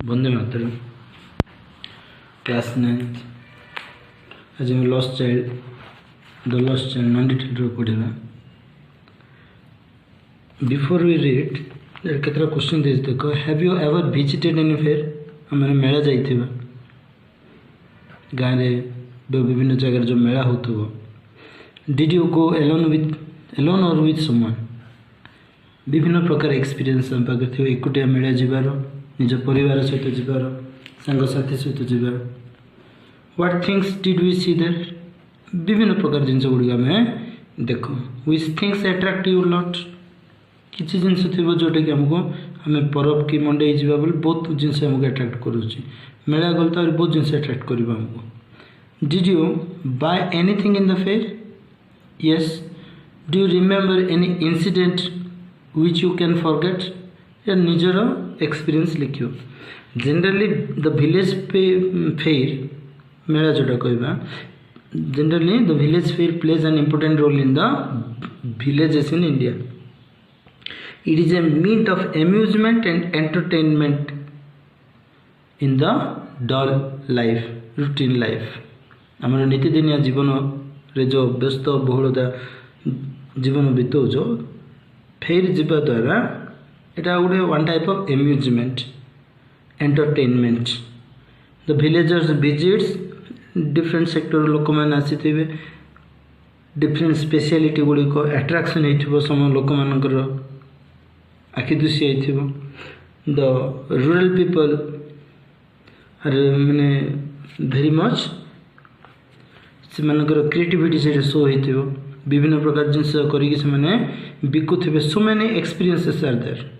Vande Mataram. Class 9 आज हम lost child non detail पढ़ा। बिफोर वी रीड केतरा क्वेश्चन दे देख। Have you ever visited any fair? आम मेला जाइथिबा गाँव में विभिन्न जगह जो मेला हो। डिड यू गो एलोन और विथ समवन? विभिन्न प्रकार एक्सपीरियंस हम पाखे थी। एकुटिया मेला जीवार, निज परिवार सहित जीवार, सांगसाथी सहित जीवार। What things did we see there? विभिन्न प्रकार जिनस गुड़िक आम देख। Which things attract you lot? किसी जिनस थी जोटा कि आमको आम परब कि मंडे जावा बोले बहुत जिनस आमको अट्रैक्ट करुच्ची। मेला गल तो बहुत जिनस अट्रैक्ट कर आमको। Did you buy anything in the fair? Yes. Do you remember any incident which you can forget? या निजर एक्सपीरियंस लिखियो। जनरली द विलेज फेयर मेला जोटा कहवा, generally the village fair plays an important role in the villages in India. It is a means of amusement and entertainment in the dull life, routine life. आमर नीतिदिनिया जीवन रे जो व्यस्त बहुलता जीवन बीतौच, फेर जीवा द्वारा एटा गोटे one type of amusement entertainment. The villagers visits different sector लोक मैंने आसी थे। डिफरेंट स्पेशलिटी गुड़िक अट्राक्शन हो सम लोक मानकर आखि दुशी हो। द रूरल पीपल आर माने वेरी मच से मानकर क्रिएटिविटी से शो हो। विभिन्न प्रकार जिनस करके बिकुवे। So many experiences are there.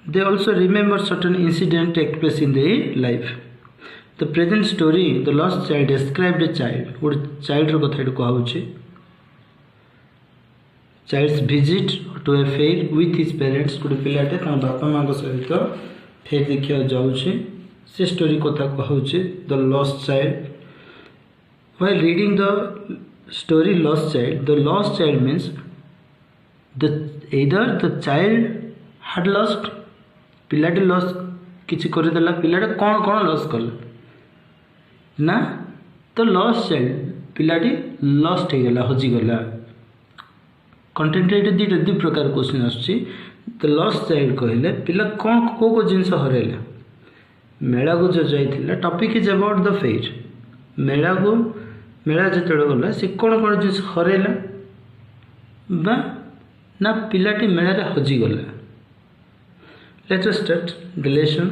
They also remember certain incident take place in their life. The present story, the lost child, described a child. What child ro कथा कहउछि? Child's visit to a fair with his parents. गोटे पिलाटे ता बापा माँ सहित फेर देखिया जाउछि। से story कथा कहउछि the lost child. While reading the story lost child, the lost child means either the child had lost, पिलाटे loss किसी करदेला, पिलाटे कौन कौन लॉस कला ना, तो लॉस चाइल्ड पिलाटी लॉस्ट हो गला, हजिगला। कंटेंट ये दु प्रकार क्वेश्चन आसुची। तो लॉस्ट चाइल्ड कहले पिला कौन को जिनस हरैला। मेला को जो जाइथिला, topic is about the fair. मेला जो गला से कौन कौन जिनस हरैला बा ना पिलाटी मेला रे हजिगला। Let us start the lesson.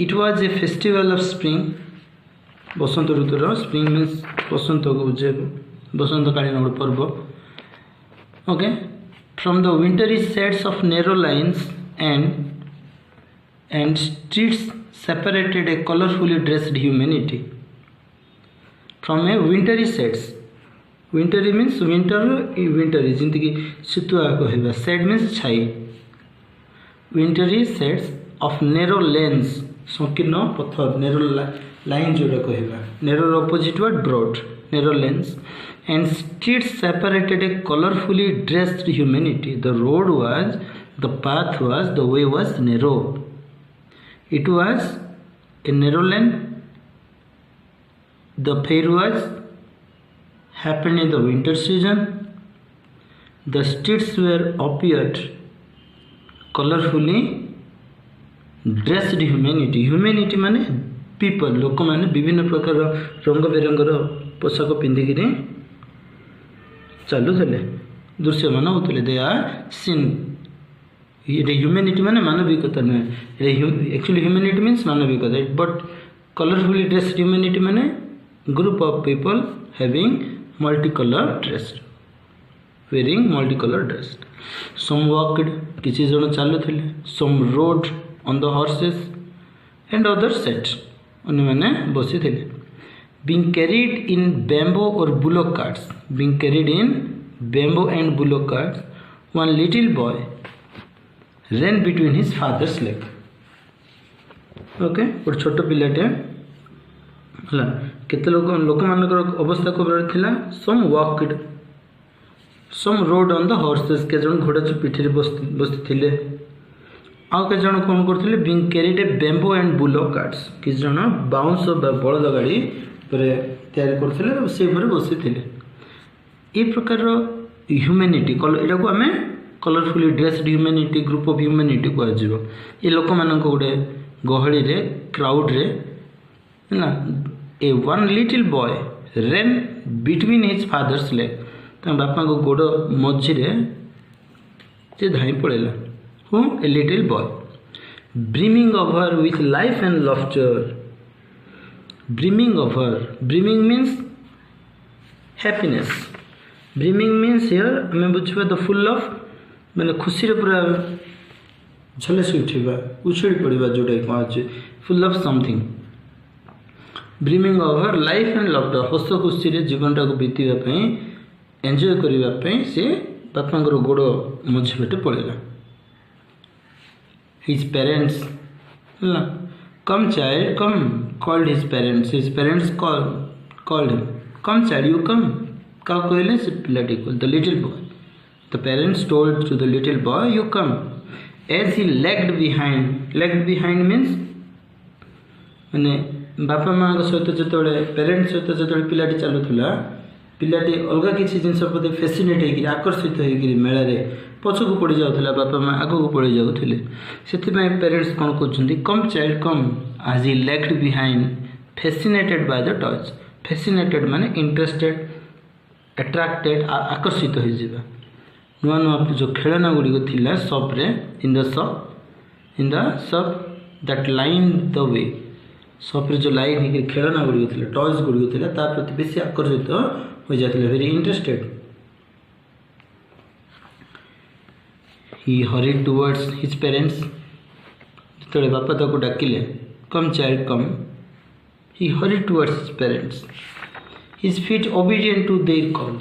It was a festival of spring. बसंत ऋतुर, spring means बसंत को बुझे, बसंत कालीन गोटे पर्व। Okay. From the wintry shades of narrow lines and streets separated a colorfully dressed humanity. From a wintry shades. Wintry means winter Jinti की शीतुआ कहवा। Shade means छाई। Wintry shades of narrow lanes, संकीर्ण पथर, narrow line जोड़ा कहवा। Narrow opposite word broad, narrow lanes and streets separated a colorfully dressed humanity. The road was, the path was, the way was narrow. It was a narrow lane. The fair was happened in the winter season. The streets were appeared colorfully dressed humanity. Humanity माने people, लोक माने विभिन्न प्रकार रंग बेरंगर पोशाक पिंधिक चलुले, दृश्यमान होते। They are seen. ये ह्यूमैनिटी माने मानविकता नुहे। एक्चुअली ह्यूमैनिटी मीन्स मानविकता, बट कलरफुली ड्रेस्ड ह्यूमैनिटी माने group of people having multicolored dress, wearing multicolored dress. Some walked, किसी जन चालु थिले। Some rode on the horses and others sat, अन्य माने बसी थिले। Being carried in bamboo or bullock carts, being carried in bamboo and bullock carts, one little boy ran between his father's leg. Okay, और छोटो पिलाटे हला केते लोक मानकर अवस्था को थिला। Some walked, some rode on the horses, के जन घोड़ा जो पिठी बसती थिले। आउ के जन कौन करथिले being carried A bamboo and Bulo cards कि जन बाउंस बलद गाड़ी पर तैयारी करथिले से पर बसिथिले ए प्रकार ह्यूमैनिटी एटा को आमे colourfully dressed humanity group of humanity को आजिबो ए लोक मानन को गुडे गहली रे क्राउड रे ना a one little boy ran between his father's leg बापा को गोड़ मझी से धाई पड़ेगा whom a little boy brimming over with life and laughter brimming means happiness brimming means here हमें बुझे the full of मैंने खुशी रे पूरा झलसी उठा उछड़ी पड़ा जोटा कौन full of something brimming over life and laughter हस खुशी रे जीवन टाक बीतवा एंजॉय करने से बापा गोड़ मझी पेटे पड़ेगा his parents come child come called his parents called him come child you come क्या कहले से पिलाटी को the little boy the parents told to the little boy you come as he lagged behind means माने बापा माँ सहित जो पेरेंट्स सहित जो पिलाटी चलुला पिलाटी अलग किसी जिन प्रति फैसिनेट होकर आकर्षित होकर मेलारे पछक पड़ जाऊला बापा माँ आग को पड़ जाते से पेरेंट्स कौन कहते कम child come as he lagged behind fascinated by the toys fascinated माने इंटरेस्टेड अट्राक्टेड आकर्षित हो नुआ नुआ जो खेलना गुड़िक थी shops in the shop that line the way shops जो लाइन हो खेलना गुड़िक थी टॉयज गुड़िक थी प्रति बेसी आकर्षित हो जाते very interested he hurried towards his parents जो बापा ताको डाकिले come child come he hurried towards his parents his feet obedient to their call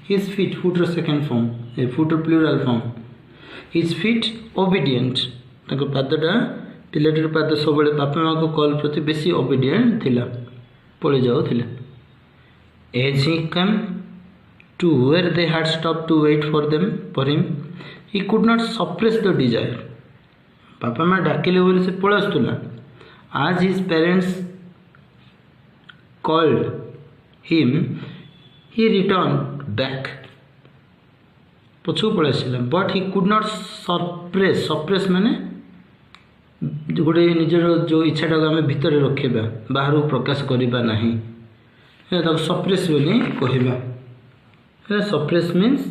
his feet फुटर सेकेंड फॉर्म ए फुटर plural form his feet obedient ताको पादटा पिलाटर पाद सब बापा माँ को कॉल प्रति बेसी ओबीडिएंट थिला पड़े जाऊला As he came to where they had stopped to wait for him, he could not suppress the desire. पापा माँ डाकिले बोले से पड़ आसुला as his parents called him, he returned back. पछू पड़ आसला but he could not suppress माने गोटे निजर जो इच्छाटा को आम भितर रखा बाहर प्रकाश करवा नहीं सप्रेस बोली कहवा सप्रेस मीन्स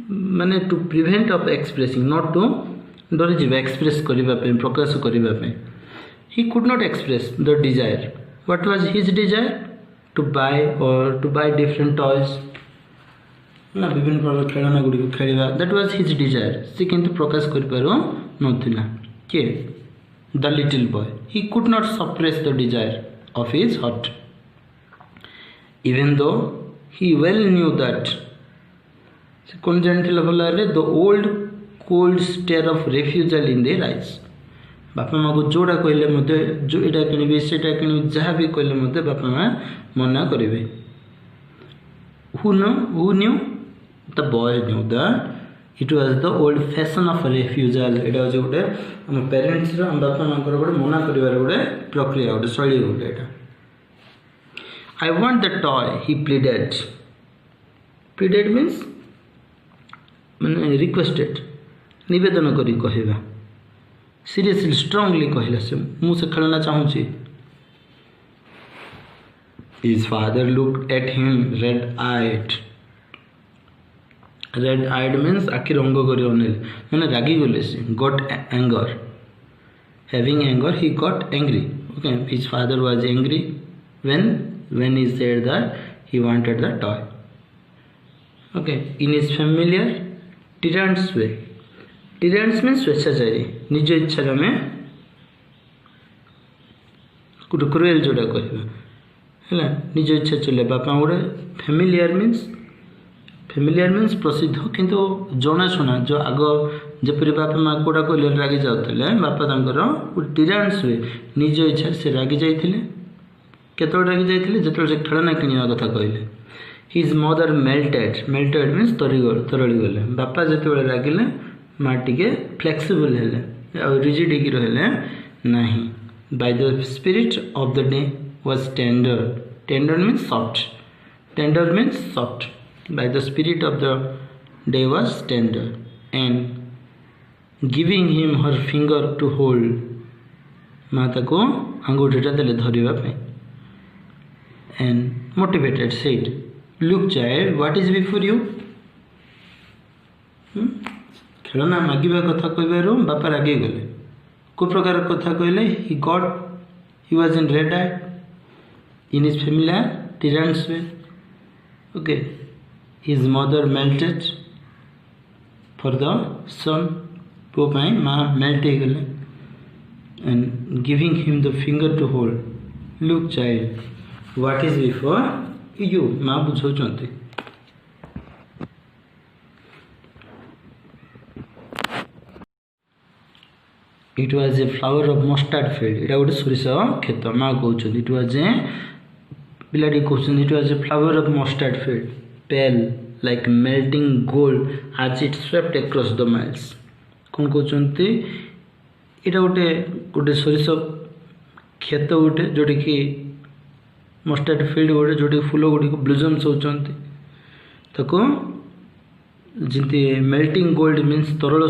माने to prevent of expressing not to डरी जावा एक्सप्रेस करने प्रकाश करने he could not express the desire what was his desire to buy different toys ना विभिन्न प्रकार खेलना गुड़ी खेलवा दैट वाज हिज डिजायर से किंतु प्रकाश कर पारो नथिला के the little boy he could not suppress the desire of his heart even though he well knew that कौन जानते भला the old cold stare of refusal in their eyes बापा माँ को जोड़ा कहले जो यहाँ किणवी से किणवी जहाँ भी कहले बापा माँ मना करेंगे who knew the boy knew that it was the old fashion of refusal एटा होचे गोटे हम पेरेंट्स हम बापा माँ गोटे मना कर गोटे प्रक्रिया गोटे शैली गोटे एटा I want the toy, he pleaded. Pleaded means requested. निवेदन करी कहवा सीरियसली स्ट्रांगली कहला से मुझे खेलना चाहूँगी His father looked at him red-eyed. Red-eyed means आखि रंग करी अनेल मैंने रागी गले से got anger. Having anger, he got angry. Okay, his father was angry when he said that he wanted the toy. Okay, in his familiar tyrant's way. Tyrants means स्वेच्छाचारी निज इच्छा में गोटे क्रुएल जोड़ा कहवा है निज इच्छा चले बापा गोटे फैमिलियर मीन्स प्रसिद्ध किंतु जनाशुना जो आग जपरी बापा माँ कोड़ा कहले रागी जाते बापा गोटे टीरान्स हुए निज इच्छा से रागी जाते केतोड़ रागी जाते जो खेलना किणवा कथा कहले हिज मदर मेल्टेड मीन्स तरली गले बापा जो रागिले माँ टे फ्लेक्सिबल है रिजिड होगी रहे नहीं. By the spirit of the day was tender. Tender means soft. Tender means soft. By the spirit of the day was tender, and giving him her finger to hold. माता को अंगूठा देले धरिबा पे. And motivated said, "Look, child, what is before you?" खेलना मागिबा कथा कहबारो बापा रागे गले. को प्रकार कथा कहले. He was in red eyed in his familiar tyrant's way. Okay, his mother melted for the son. पुओ पाई माँ मेल्ट हो गले. And giving him the finger to hold. Look, child, what is before you? माँ बुझाउछन्ति. It was a flower of mustard field. इटा गोटे सोरिष खेत. माँ कहते इट वाज ए पिलाटी कहते it was a flower of mustard field, pale like melting gold as it swept across the miles. कौन कहते इटा गोटे गोटे सोरिष खेत गोटे जोटी कि मस्टर्ड फील्ड गोटे जोटी फूल गुड़ी ब्लूजम्स होती ताको जमी मेल्टिंग गोल्ड मीन्स तरल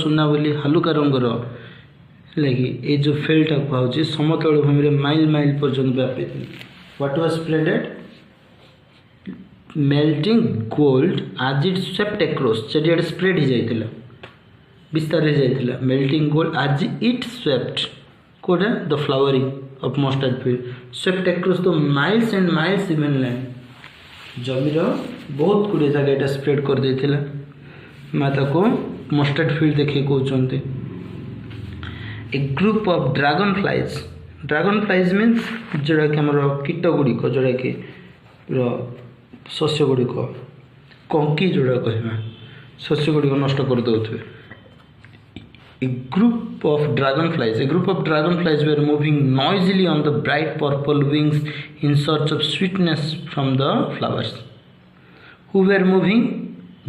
सुना बोली हालुका रंगर लगी ये जो फील्डटा कहुच्छे समतल भूमि माइल माइल पर्यंत व्यापी. What was spreaded? Melting gold as it swept across. चारिआडे स्प्रेड हो जाइतिला, विस्तार हो जाइतिला. Melting gold as it swept कोडा the flowering of mustard field swept across the miles and miles even land. जमीर बहुत गुड़े जगह यहाँ स्प्रेड कर देथिला. माता को मस्टर्ड फील्ड देखिए कहते. A group of dragonflies. Dragonflies means जोड़ा कि आमर कीट गुड़िक जोड़ा कि शस्य गुड़िक कंकी जोड़ा कह शस्य गुड़िक नष्ट कर दे. A group of dragonflies. A group of dragonflies were moving noisily on the bright purple wings in search of sweetness from the flowers. Who were moving?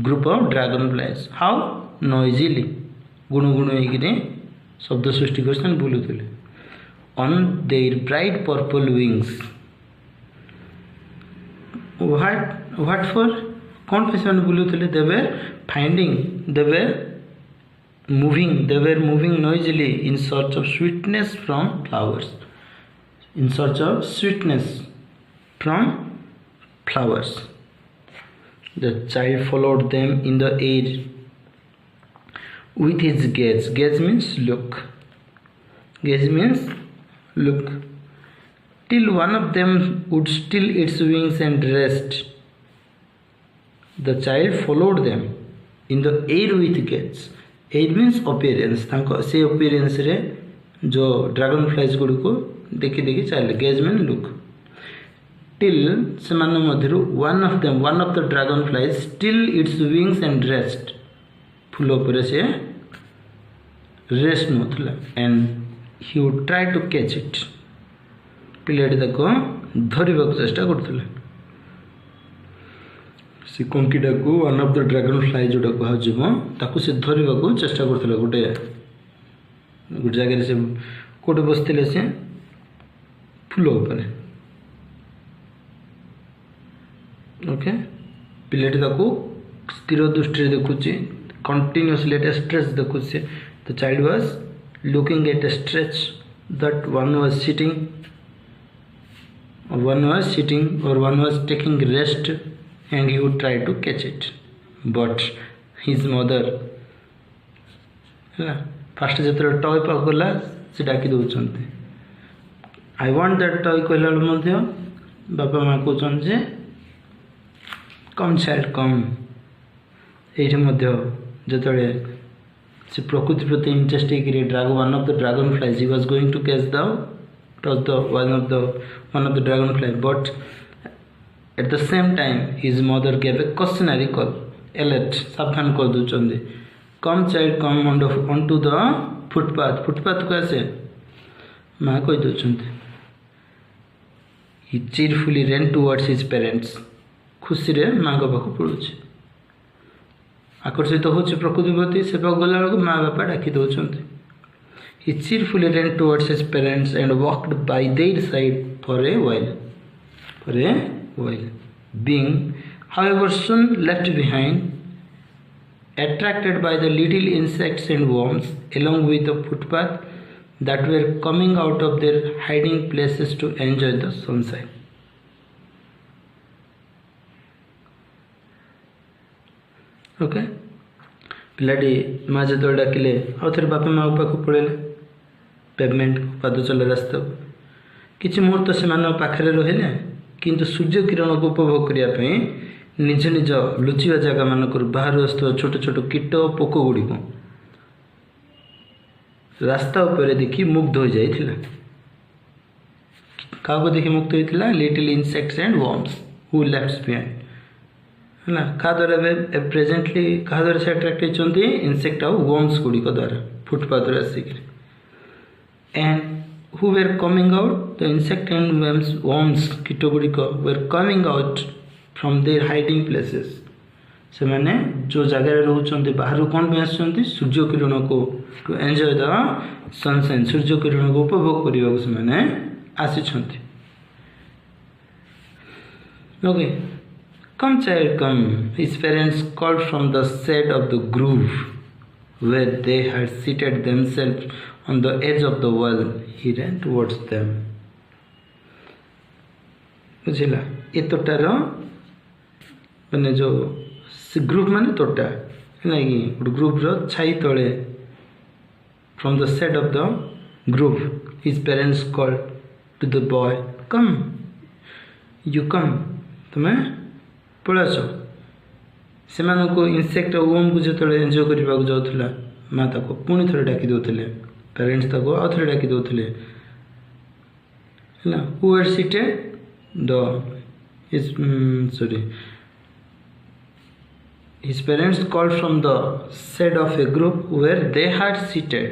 Group of dragonflies. How? Noisily. गुणु गुणु होइकिने शब्द सृष्टि करछन बुलुथिले. On their bright purple wings. What for? कौन पे से बुलुथिले? They were finding. They were moving noisily in search of sweetness from flowers. In search of sweetness from flowers. The child followed them in the air with his gaze. Gaze means look. Gaze means look. Till one of them would still its wings and rest. The child followed them in the air with gaze. Air means appearance से appearance रे जो dragon flies Gudi को देखी देखी चले. Gauge mean look. टिल से मध्य one of the dragonflies still its wings and rest. फूल उपर से रेस्ट नौला. And he would try to catch it. पिलाटी धरवा चेष्टा करुला. से कंकीटा को one of the dragonfly जोटा कहु से धरवा को चेष्टा करुला. गोटे गोटे जगह से कोटे बसते से फूल उपर. ओके पिलाटी स्थिर दृष्टि देखुची. कंटिन्यूअसली एट स्ट्रेच देखुचे. The child was looking at a stretch that one was sitting or one was taking rest, and he would try to catch it, but his mother first जो toy पकड़ा से डाकी दौरान I want that toy कहला बापा माँ कहते जे कम child कम. ये जो से प्रकृति प्रति interest one of the dragonflies he was going to catch one of the dragonfly, but at the same time his mother gave a cautionary call. Alert, सावधान कर दूचंदे. Come child, come onto the footpath. Footpath कैसे माँ कह दूचंदे. He cheerfully ran towards his parents. खुशी रे माँ का पाख पड़ुचे. आकर्षित होची प्रकृति प्रति से गला बेलू माँ बापा डाकी दौरान he cheerfully ran towards his parents and walked by their side for a while being however soon left behind attracted by the little insects and worms along with the footpath that were coming out of their hiding places to enjoy the sunshine. Okay पिलाटी माँ जो डाकिले आउ थे बापा माँ पाक पड़े pavement पाद चल रास्ता किसी मुहूर्त से पाखे रहिले किंतु सूर्य किरण को उपभोग करने निज निज लुचिवा जगह मानक बाहर आसुवा छोट छोट कीट पोक गुड़िक रास्ता उपर देखी मुग्ध हो जाइथिला क्या देखी मुग्ध होता little insects and worms who left behind है क्या द्वारा प्रेजेंटली क्या द्वारा से अट्राक्ट होती इनसेक्ट आउ वर्म्स गुड़िक द्वारा फुटपाथ आसिक and who were coming out the insect and worms कीट गुड़िक were coming out from their hiding places से मैंने जो जगह रोचे बाहर कौन भी आसुँच सूर्य किरण को टू एंजॉय द सनशाइन सूर्य किरण को उपभोग करने से मैंने आसी okay come child come his parents called from the shade of the grove where they had seated themselves on the edge of the well. He ran towards them. बुझिला ये तोटार माने जो ग्रुप माने तोटा है ना कि ग्रुप रो छाई तले from the shade of the grove his parents called to the boy come you come तुम्हें पलास से इनसेक्ट वर्म को जो एंजॉय करने जाऊला माँ ताको पुणी थे डाकी दौले पेरेंट्स ताको आउ थे डाकी दौले है who are seated the sorry his parents called from the shade of a group where they had seated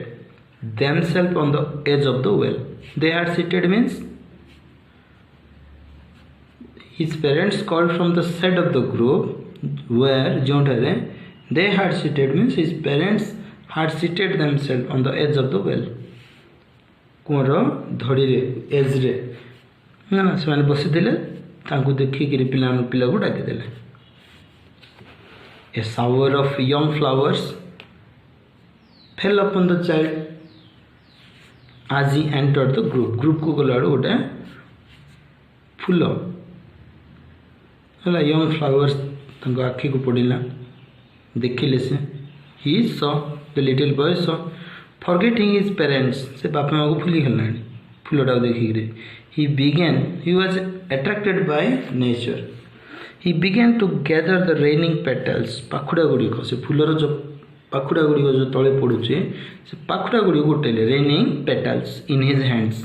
themselves on the edge of the well. They had seated means his parents called from the shade of the group where जोंठारे they had seated means his parents had seated themselves on the edge of the well. कुआर धड़ी रे as रे ना से बसी देले तांको देखिक पिला को डाकी देले. A shower of young flowers fell upon the child as he entered the group. Group को गला गोटे फूल है young flowers तंको आखि को पड़िला देखिले से he saw the little boy saw forgetting his parents से बापा माँ को भूली गला फूलटा देखिक he was attracted by nature. He began to gather the raining petals पाखुड़ा गुड़िक से फूलर जो पाखुड़ा गुड़िक जो तले पड़ुचे से पाखुड़ा गुड़िक गोटेले raining petals in his hands.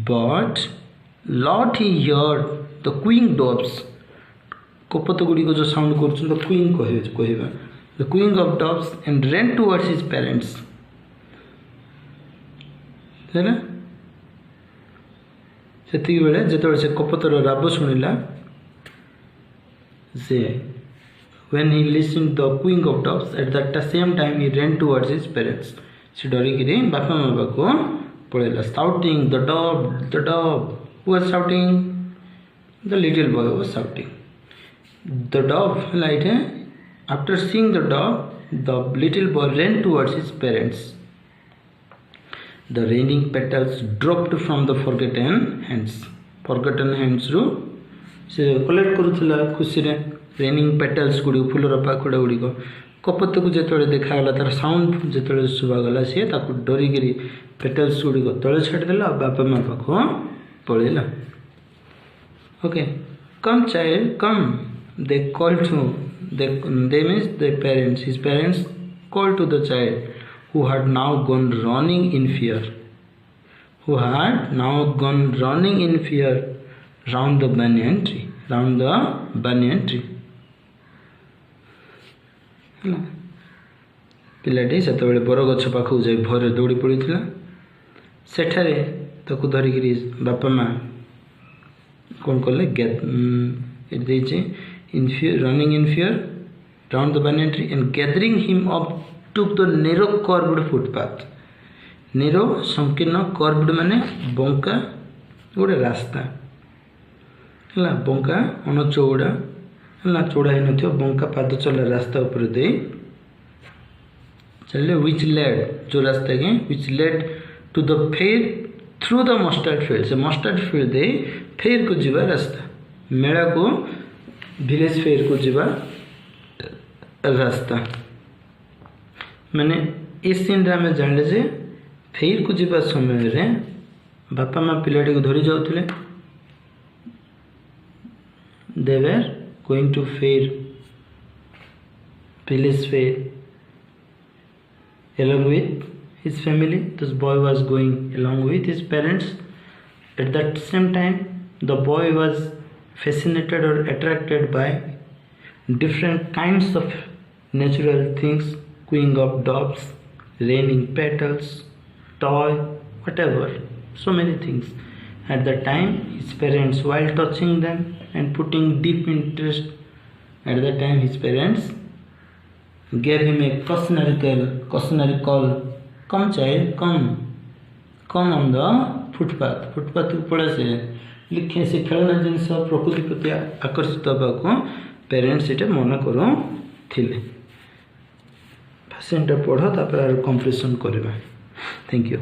But lot he heard the cooing doves कपत गुड़िक जो साउंड कर cooing कहवा the cooing of doves and ran towards his parents. है ना सेति बेले जेतबे से कपतर राब सुनिला when he listened to the cooing of doves at that same time he ran towards his parents. से डरी गिरी बापा माँ बाप को पड़ेला shouting the dove who was shouting the little boy was shouting the dove like after seeing the dove the little boy ran towards his parents. The raining petals dropped from the forgotten hands रू से collect करूला खुशी रे raining petals Gudi फूलर पाखुड़ा गुड़िक कपत को जो देखागला तार sound जो शुभागला सी डरिकी petals गुड़िक तले छाड़देला बापा माँ पाख पड़ेला. Okay come child come they call to they means the parents his parents call to the child who had now gone running in fear round the banyan tree पिलाटी से बरगछ पाखक जाए भोर दौड़ी पड़ा सेठारे ताकू धरिकी बापा माँ कौन कले running in fear round the banyan tree and gathering him up took the narrow curved footpath. Narrow संकीर्ण curved माने बंका गोटे रास्ता है बंका अण चौड़ा है चौड़ा ही नथियो बंका पाद चला रास्ता ऊपर दे चलिए which led जो रास्ता के which led to the fair through the mustard field से mustard field दे फेयर को जीवा रास्ता मेला को विलेज फेयर को जीवा रास्ता माने इस सीन रे हमें जानले जे फेयर को जीवा समय रे बापा माँ पिलाटी को धरी जाउथिले they were going to fair village fair along with his family. This boy was going along with his parents. At that same time the boy was fascinated or attracted by different kinds of natural things, cooing of doves, raining petals, toy, whatever, so many things. At the time his parents, while touching them and putting deep interest, at that time his parents gave him a cautionary call, come child, come on the footpath ऊपर से लिखे से खेलना जिनस प्रकृति प्रति आकर्षित होगा parents ये मन करूँ भाषणटा पढ़ तापर कंप्लीशन करवा। Thank you.